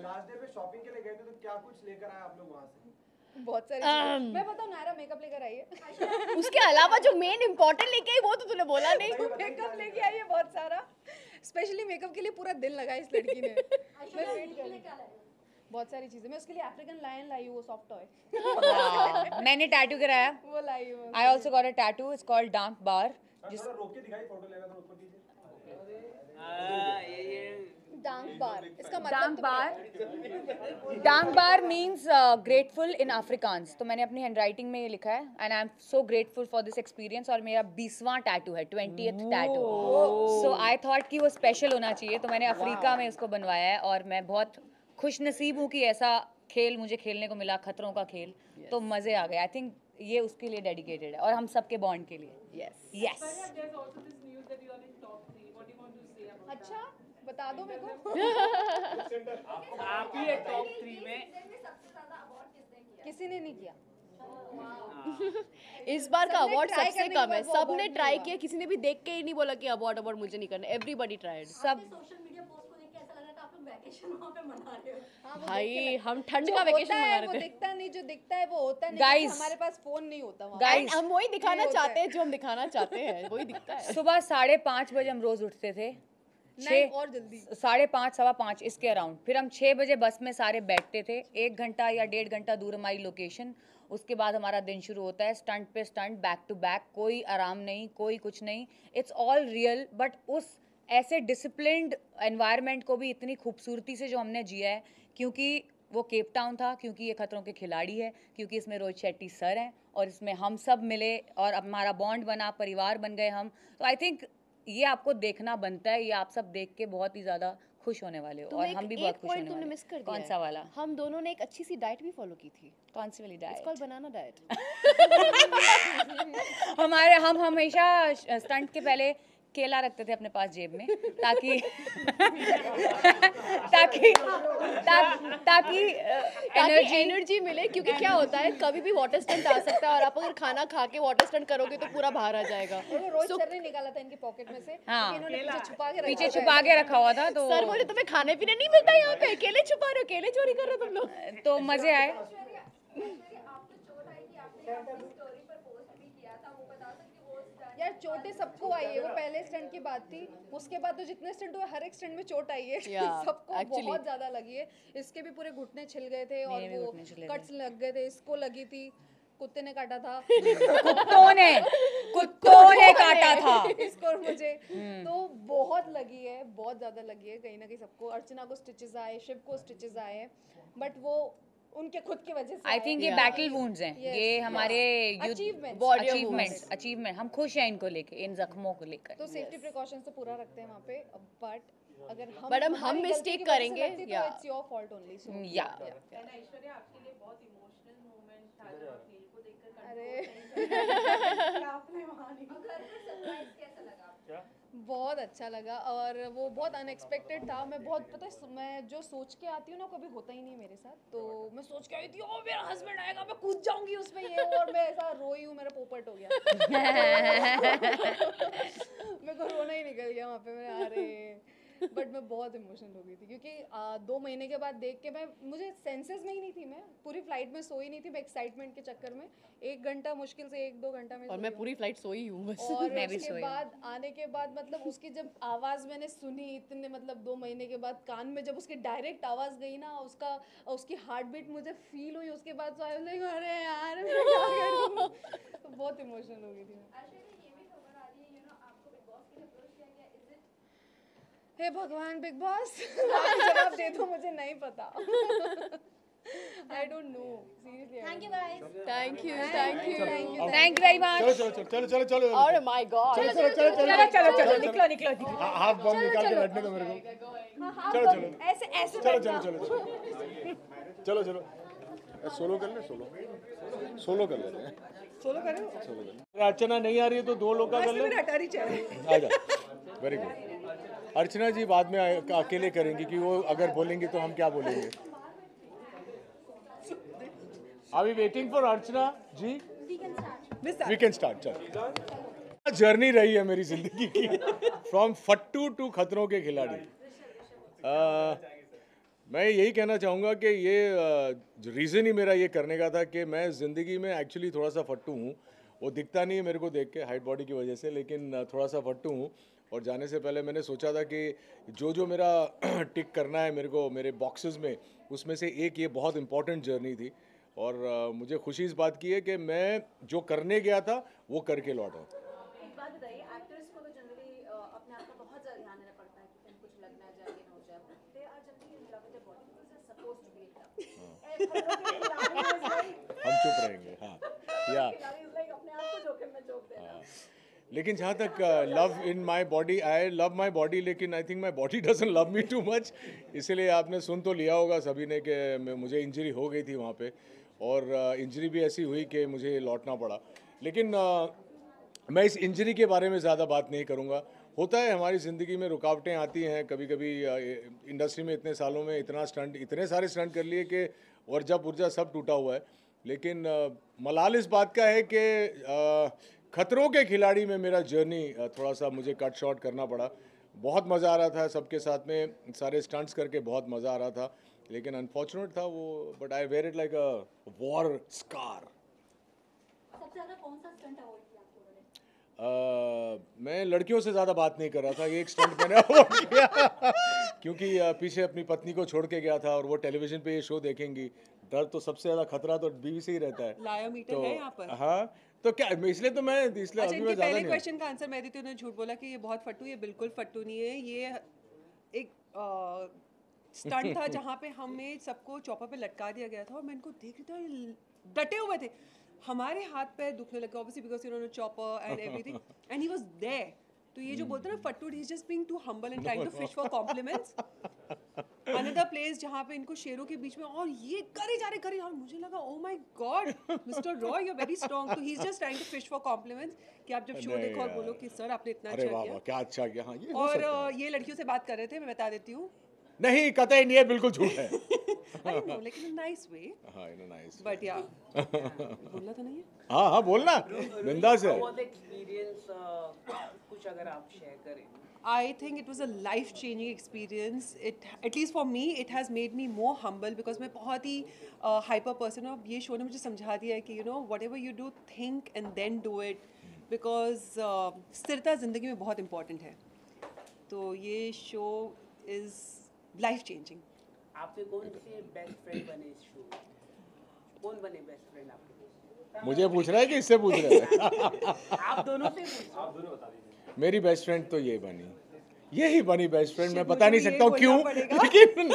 लास्ट डे पे शॉपिंग के लिए गए थे तो क्या कुछ लेकर आए आप लोग वहाँ से? बहुत सारी चीजें। मैं बताऊं, नायरा मेकअप लेकर आई है। उसके अलावा जो मेन इम्पोर्टेंट लेके आई वो तो तूने बोला नहीं। मेकअप लेके आई है बहुत सारा, स्पेशली मेकअप के लिए पूरा दिन लगा इस लड़की ने। मैं वेट कर रही हूं। बहुत सारी चीजें, मैं उसके लिए अफ्रीकन लायन लाई हूँ, वो सॉफ्ट टॉय। मैंने टैटू कराया, वो लाई हूँ। I also got a tattoo, it's called dank bar. रोक के दिखाई, फोटो लेना था उसको कीजिए। डांक बार, इसका मतलब डांक बार मीन्स ग्रेटफुल इन अफ्रीकांस। तो मैंने अपनी हैंडराइटिंग में ये लिखा है, and I am so grateful for this experience. और मेरा 20वां टैटू है, 20th tattoo. So I thought कि वो स्पेशल होना चाहिए, तो मैंने अफ्रीका में उसको बनवाया है। और मैं बहुत खुश नसीब हूँ कि ऐसा खेल मुझे खेलने को मिला, खतरों का खेल। तो मज़े आ गए। आई थिंक ये उसके लिए डेडिकेटेड है, और हम सबके बॉन्ड के लिए। यस। अच्छा, बता दो मेरे को। आप ही है टॉप 3 में। किसी ने नहीं किया। इस बार का अवार्ड सबसे कम है, सबने ट्राई किया, किसी ने भी देख के ही नहीं बोला कि अवार्ड मुझे नहीं करना। Everybody tried. सब भाई हम ठंड का वेकेशन मना रहे थे। वो दिखता नहीं, जो दिखता है वो होता नहीं। Guys, हमारे पास फोन नहीं होता वहाँ। Guys, हम वही दिखाना चाहते हैं जो हम दिखाना चाहते हैं, वही दिखता है। सुबह 5:30 बजे हम रोज उठते थे, नहीं और जल्दी 5:30 सवा 5 इसके अराउंड। फिर हम 6 बजे बस में सारे बैठते थे, 1 घंटा या 1.5 घंटा दूर हमारी लोकेशन। उसके बाद हमारा दिन शुरू होता है, स्टंट पे स्टंट, बैक टू बैक, कोई आराम नहीं, कोई कुछ नहीं। It's all real. बट उस ऐसे डिसिप्लिन्ड एनवायरनमेंट को भी इतनी खूबसूरती से जो हमने जिया है, क्योंकि वो केप टाउन था, क्योंकि ये खतरों के खिलाड़ी है, क्योंकि इसमें रोहित शेट्टी सर हैं, और इसमें हम सब मिले और हमारा बॉन्ड बना, परिवार बन गए हम। तो आई थिंक ये आपको देखना बनता है, ये आप सब देख के बहुत ही ज़्यादा खुश होने वाले हो, और हम भी बहुत खुश होने वाले। मिस कर दिया कौन सा वाला? हम दोनों ने एक अच्छी सी डाइट भी फॉलो की थी। कौन सी वाली diet? It's called banana diet. हम हमेशा स्टंट के पहले केला रखते थे अपने पास जेब में, ताकि एनर्जी मिले। क्योंकि क्या होता है, कभी भी वाटर स्टंट आ सकता है, और आप अगर खाना खा के वाटर स्टंट करोगे तो पूरा बाहर आ जाएगा। और वो रोहित सर ने निकाला था इनकी पॉकेट में से। हाँ, इन्होंने पीछे छुपा के रखा हुआ था। तो सर बोले तुम्हें खाने पीने नहीं मिलता यहाँ पे, केले छुपा रहे हो, केले चोरी कर रहे हो तुम लोग। तो मजे आए। यार चोटें सबको आई है, वो पहले स्टंट की बात थी। उसके बाद तो जितने स्टंट हुए, हर एक स्टंट में चोट आई है। सबको बहुत ज्यादा लगी है। इसके भी पूरे घुटने छिल गए थे, और वो कट्स लग गए थे। इसको लगी थी, कुत्ते ने काटा था। कुत्तों ने काटा था इसको और मुझे। तो बहुत लगी है, बहुत ज्यादा लगी है कहीं ना कहीं सबको। अर्चना को स्टिचेस आए, शिव को स्टिचेस आए हैं, बट वो उनके खुद की वजह से। आई थिंक ये बैटल वुंड्स हैं, ये हमारे अचीवमेंट। हम खुश हैं इनको लेके, इन जख्मों को लेकर। तो सेफ्टी प्रिकॉशंस तो पूरा रखते हैं वहाँ पे, बट अगर हम मिस्टेक करेंगे, इट्स योर फॉल्ट ओनली। सो या ऐश्वर्या, आपके लिए बहुत इमोशनल मोमेंट था जब आप नील को देखकर। अरे आपने वहां नहीं। घर पर सरप्राइज कैसा लगा? क्या बहुत अच्छा लगा, और वो बहुत अनएक्सपेक्टेड था। मैं बहुत पता है, मैं जो सोच के आती हूँ ना, कभी होता ही नहीं मेरे साथ। तो मैं सोच के आई थी, ओ मेरा हस्बैंड आएगा, मैं कूद जाऊंगी उसमें, ये, और मैं ऐसा रोई हूँ, मेरा पोपट हो गया। मेरे को रोना ही निकल गया वहाँ पे। मैं अरे बट मैं बहुत इमोशनल हो गई थी, क्योंकि 2 महीने के बाद देख के मुझे सेंसेस में ही नहीं थी। मैं पूरी फ्लाइट में सोई नहीं थी, मैं एक्साइटमेंट के चक्कर में 1 घंटा, मुश्किल से 1-2 घंटा में। और मैं पूरी फ्लाइट सोई हूँ बस। और मैं भी उसके बाद आने के बाद, मतलब उसकी जब आवाज़ मैंने सुनी इतने, मतलब 2 महीने के बाद कान में जब उसकी डायरेक्ट आवाज़ गई ना, उसकी हार्ट बीट मुझे फील हुई। उसके बाद तो आई वाज लाइक अरे यार मैं क्या करूँ। तो बहुत इमोशनल हो गई थी। हे भगवान बिग बॉस आप जवाब दे दो, मुझे नहीं पता। I don't know. Seriously. Thank you guys. Thank you. Thank you. Thank you very much. चलो Oh my God. चलो निकलो। हाफ बम निकाल के बैठने दो मेरे को। चलो चलो सोलो कर ले, सोलो कर ले। सोलो करो। अर्चना नहीं आ रही है तो दो लोग का कर ले। आ जा। Very good. अर्चना जी बाद में अकेले करेंगी कि वो अगर बोलेंगी तो हम क्या बोलेंगे। Are we waiting for Archana जी? We can start. चल। जर्नी रही है मेरी जिंदगी की, फ्रॉम फट्टू टू खतरों के खिलाड़ी। मैं यही कहना चाहूँगा कि ये रीज़न ही मेरा ये करने का था कि मैं ज़िंदगी में एक्चुअली थोड़ा सा फट्टू हूँ। वो दिखता नहीं है मेरे को देख के हाइट बॉडी की वजह से, लेकिन थोड़ा सा फट्टू हूँ। और जाने से पहले मैंने सोचा था कि जो मेरा टिक करना है मेरे को मेरे बॉक्सेस में, उसमें से एक ये बहुत इंपॉर्टेंट जर्नी थी। और मुझे खुशी इस बात की है कि मैं जो करने गया था वो करके लौटा। एक बात बताइए, एक्टर्स को तो जनरली अपने आप का बहुत ज़्यादा ध्यान देना पड़ता है कि कहीं कुछ लग ना जाए, ना हो जाए। They are generally in love with their body because they are supposed to be in love. हम चुप रहेंगे। हाँ या अपने आप को जोखिम में झोंक देना। लेकिन जहाँ तक love in my body, I love my body, लेकिन I think my body doesn't love me too much. इसीलिए आपने सुन तो लिया होगा सभी ने कि मुझे इंजरी हो गई थी वहाँ पे, और इंजरी भी ऐसी हुई कि मुझे लौटना पड़ा। लेकिन मैं इस इंजरी के बारे में ज़्यादा बात नहीं करूँगा। होता है हमारी ज़िंदगी में रुकावटें आती हैं कभी कभी। इंडस्ट्री में इतने सालों में इतने सारे स्टंट कर लिए कि वर्जा पुर्जा सब टूटा हुआ है। लेकिन मलाल इस बात का है कि खतरों के खिलाड़ी में मेरा जर्नी थोड़ा सा मुझे कट शॉर्ट करना पड़ा। बहुत मज़ा आ रहा था सबके साथ में, सारे स्टंट्स करके बहुत मज़ा आ रहा था, लेकिन अनफॉर्चुनेट था वो। But I wear it like a war scar. सबसे ज़्यादा कौन सा स्टंट अवॉइड किया आप लोगों ने? मैं लड़कियों से ज़्यादा बात नहीं कर रहा था, ये एक स्टंट मैंने अवॉइड किया क्योंकि पीछे अपनी पत्नी को छोड़ के गया था और वो टेलीविज़न पे ये शो देखेंगी। डर तो सबसे ज़्यादा खतरा तो बीवी से ही रहता है। लायोमीटर है यहाँ पर। हाँ तो क्या इसलिए तो मैं इसलिए अच्छा, इनके पहले क्वेश्चन का आंसर मैं देती हूँ। उन्होंने झूठ बोला कि ये बहुत फट्टू, ये बिल्कुल फट्टू नहीं है। ये एक स्टंट था जहाँ पे हमें सबको चॉपर पे लटका दिया गया था और मैं इनको देख रही थी, डटे हुए थे। हमारे हाथ पैर दुखने लगे ऑब्वियसली बिकॉज उन्होंने chopper and everything and he was there. तो ये जो बोलते हैं ना फट्टू, he is just being too humble and trying to fish for compliments. Another place जहाँ पे इनको शेरों के बीच में और ये करे जा रहे और मुझे लगा oh my god mister Roy you are very strong. तो he is just trying to fish for compliments कि आप जब शो देखो और बोलो कि सर आपने इतना अच्छा किया। क्या अच्छा किया। हाँ, ये और ये लड़कियों से बात कर रहे थे, मैं बता देती हूँ। नहीं कतई नहीं है, बिल्कुल झूठ है। आई नो, लेकिन इन नाइस वे। हाँ इन नाइस बट या बोलना तो नहीं है। हाँ बोलना बिंदास है। एक्सपीरियंस कुछ अगर आप शेयर करें। I think it was a life-changing experience. At least for me, it has made me more humble because मैं बहुत ही hyper person हूँ। ये शो ने मुझे समझा दिया है कि whatever you do, think and then do it because स्थिरता ज़िंदगी में बहुत important है। तो ये शो is life-changing. आपके कौन से बेस्ट फ्रेंड बने इस शो? कौन बने बेस्ट फ्रेंड आपके? मुझे पूछ रहा है कि इससे पूछ रहे हैं? आप दोनों से पूछो। आप दोनों बता दीजिए। मेरी बेस्ट फ्रेंड तो यही बनी बेस्ट फ्रेंड। मैं बता नहीं सकता हूँ क्यों, लेकिन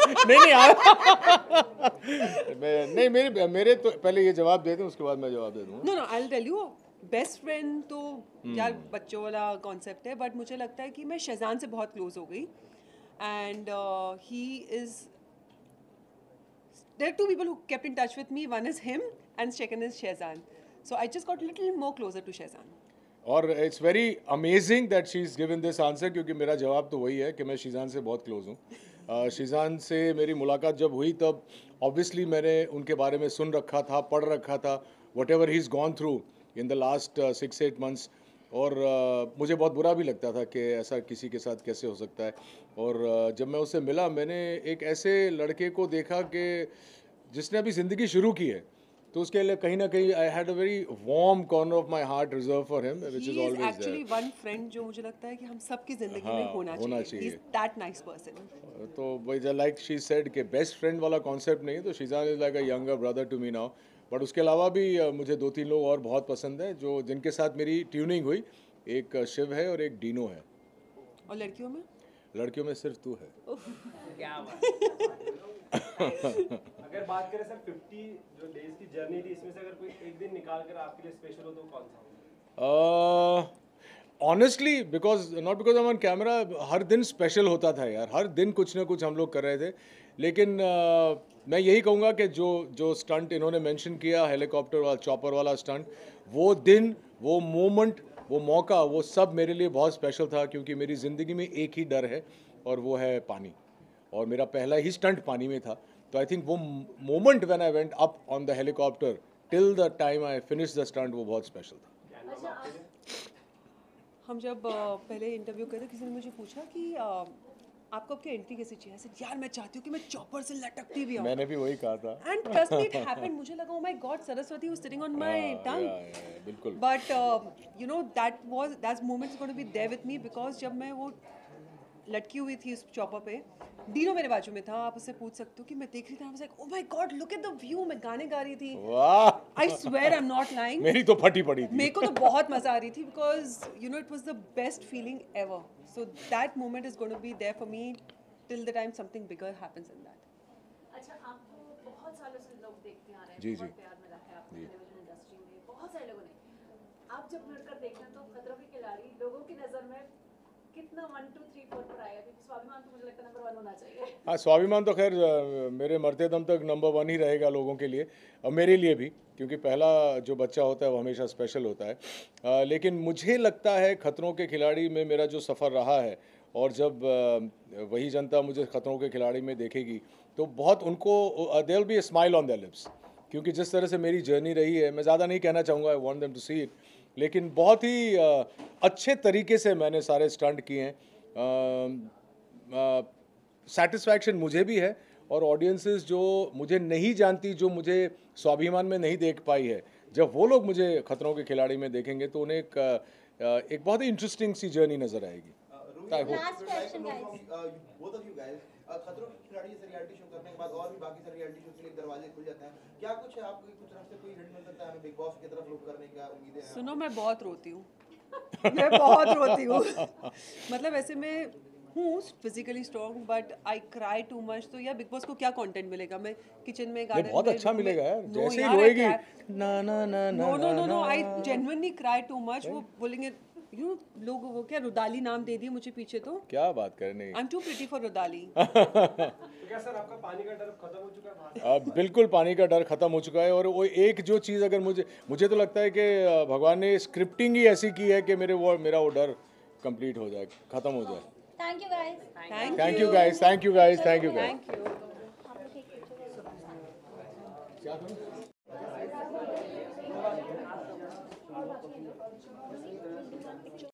नहीं मेरे तो पहले ये जवाब दे दूँ उसके बाद मैं जवाब दे दूँगा। No I will tell you. Best friend तो यार बच्चों वाला कॉन्सेप्ट है, बट मुझे लगता है कि मैं शहजान से बहुत क्लोज हो गई and he is there two people who kept in touch with me, one is him and second is Shahzan. So I just got little more closer to Shahzan. और it's very amazing that she is given this answer क्योंकि मेरा जवाब तो वही है कि मैं शीजान से बहुत क्लोज हूँ। शीजान से मेरी मुलाकात जब हुई तब ऑब्वियसली मैंने उनके बारे में सुन रखा था, पढ़ रखा था, what ever he is gone through in the last 6-8 months। और मुझे बहुत बुरा भी लगता था कि ऐसा किसी के साथ कैसे हो सकता है। और जब मैं उससे मिला मैंने एक ऐसे लड़के को देखा कि जिसने अभी ज़िंदगी शुरू की है, तो उसके लिए कहीं ना कहीं I had a very warm corner of my heart reserve for him which is always there. Actually one friend जो मुझे लगता है कि हम सबकी जिंदगी में होना चाहिए। He is that nice person. तो वही लाइक शी सेड कि बेस्ट फ्रेंड वाला कॉन्सेप्ट नहीं, तो Sheezan is like a younger brother to me now. But उसके अलावा भी मुझे 2-3 लोग और बहुत पसंद हैं जो जिनके साथ मेरी ट्यूनिंग हुई। एक शिव है और एक डीनो है। और लड़कियों में लड़कियों में सिर्फ तू है। क्या बात। अगर बात करें सर 50 जो डेज की जर्नी थी, इसमें से अगर कोई एक दिन निकाल कर आपके लिए स्पेशल हो तो कौन सा होगा? Honestly not because on camera, हर दिन स्पेशल होता था यार, हर दिन कुछ ना कुछ हम लोग कर रहे थे। लेकिन मैं यही कहूँगा कि जो स्टंट इन्होंने मेंशन किया, हेलीकॉप्टर वाला, चॉपर वाला स्टंट, वो दिन, वो मोमेंट, वो मौका, वो सब मेरे लिए बहुत स्पेशल था, क्योंकि मेरी ज़िंदगी में एक ही डर है और वो है पानी, और मेरा पहला ही स्टंट पानी में था। तो आई थिंक वो moment when I went up on the helicopter till the time I finish the stunt, वो बहुत स्पेशल था। हम जब पहले इंटरव्यू करे, किसी ने मुझे पूछा कि आपको आपकी एंट्री कैसी चाहिए? ऐसे यार मैं चाहती हूँ कि मैं चॉपर से लटकती भी आऊँ। मैंने भी वही कहा था। And trust me, it happened. मुझे लगा oh my god, Saraswati was sitting on my tongue. बिल्कुल। But you know that moment is going to be there with me, because जब मैं वो लटकी हुई थी उस चॉपर पे, डीनो मेरे बाजू में था, आप उससे पूछ सकते हो कि मैं देख रही थी, I was like oh my God look at the view. मैं गाने गा रही थी, वाह, I swear I am not lying. मेरी तो फटी पड़ी थी। मेरे को तो बहुत मजा आ रही थी, because you know it was the best feeling ever. So that moment is going to be there for me till the time something bigger happens in that. अच्छा, आपको बहुत सालों से लोग देखते आ रहे हैं, जी, बहुत जी। प्यार मिला है आपको टेलीविजन इंडस्ट्री में, बहुत सारे लोगों ने। आप जब मिलकर देखना तो खतरों के खिलाड़ी लोगों की नज़र में कितना 1 2 3 4 पर आएगा? क्योंकि स्वाभिमान तो मुझे लगता है नंबर 1 होना चाहिए। हाँ, स्वाभिमान तो खैर मेरे मरते दम तक नंबर 1 ही रहेगा लोगों के लिए, और मेरे लिए भी, क्योंकि पहला जो बच्चा होता है वो हमेशा स्पेशल होता है। लेकिन मुझे लगता है खतरों के खिलाड़ी में मेरा जो सफ़र रहा है, और जब वही जनता मुझे खतरों के खिलाड़ी में देखेगी तो बहुत उनको there will be a smile on their lips, क्योंकि जिस तरह से मेरी जर्नी रही है, मैं ज़्यादा नहीं कहना चाहूँगा, I want them to see it, लेकिन बहुत ही अच्छे तरीके से मैंने सारे स्टंट किए हैं। सेटिस्फैक्शन मुझे भी है, और ऑडियंसेस जो मुझे नहीं जानती, जो मुझे स्वाभिमान में नहीं देख पाई है, जब वो लोग मुझे खतरों के खिलाड़ी में देखेंगे तो उन्हें एक बहुत ही इंटरेस्टिंग सी जर्नी नज़र आएगी। Last question, guys. Both of you guys, खतरों के खिलाड़ी जैसे रियलिटी शो करने के बाद और भी बाकी सारे रियलिटी शो के लिए दरवाजे खुल जाते हैं, क्या कुछ है आपकी कुछ तरफ से कोई हिंट मिल सकता है हमें बिग बॉस की तरफ रुख करने का उम्मीदें हैं? सुनो, मैं बहुत रोती हूँ। मैं बहुत रोती हूँ। मतलब ऐसे मैं हूँ physically strong, but I cry too much. तो यार बिग बॉस को क्या कंटेंट मिलेगा? मैं किचन में गार्डन बहुत अच्छा मिलेगा यार, No, जैसे ही यार, रोएगी I ना ना ना ना no I genuinely cry too much. वो बोलेंगे यू लोग, वो क्या रुदाली नाम दे दिए मुझे पीछे, तो क्या बात करने। I am too pretty for Rudaali. तो क्या सर आपका पानी का डर खत्म हो चुका है? बिल्कुल पानी का डर खत्म हो चुका है, और वो एक जो चीज़ अगर मुझे तो लगता है कि भगवान ने स्क्रिप्टिंग ही ऐसी की है कि मेरा वो डर कंप्लीट हो जाए, खत्म हो जाए। Thank you guys. Thank you guys, thank you guys, thank you guys. Thank you.